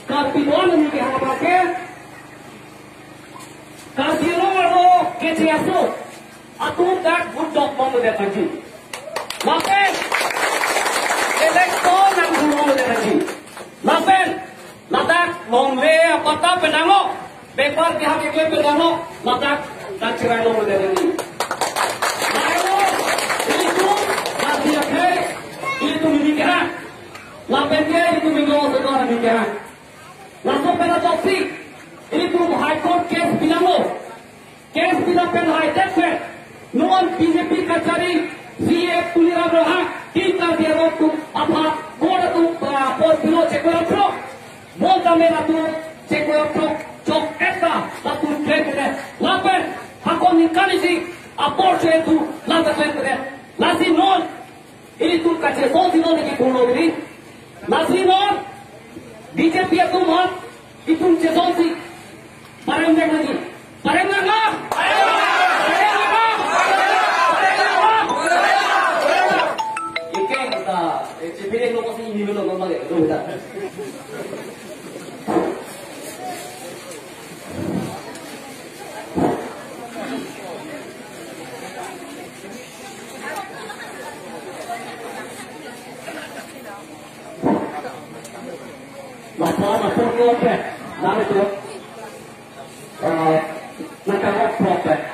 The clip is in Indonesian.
Kapitol ni ke hamake Kasiro ke ciaso atum dak budok momo de kaji lapen elektron ang momo de kaji lapen ladak lomle apata penango bepar ki hake ke penango ladak dak cirai momo de kaji layo itu masih ke itu mikirah lapen ke itu minggu sekarang mikirah langsung pada topik itu High Court case bilango case bilang High Court non BJP kacari CF tulira roha kita dia waktu apa bola tu por bilo cekor pro monta mena tu cekor pro cok eta satu kredit lapen hakon nikani si apor itu lanta kredit nasi non ini tu kacari so non ki kuno ini nasi non BJP itu mah itu cezonsi parang lagi parang nggak Ike kita cipire lo pasti ini belum ngomong ya itu kita lapor prope, lalu itu nakal prope.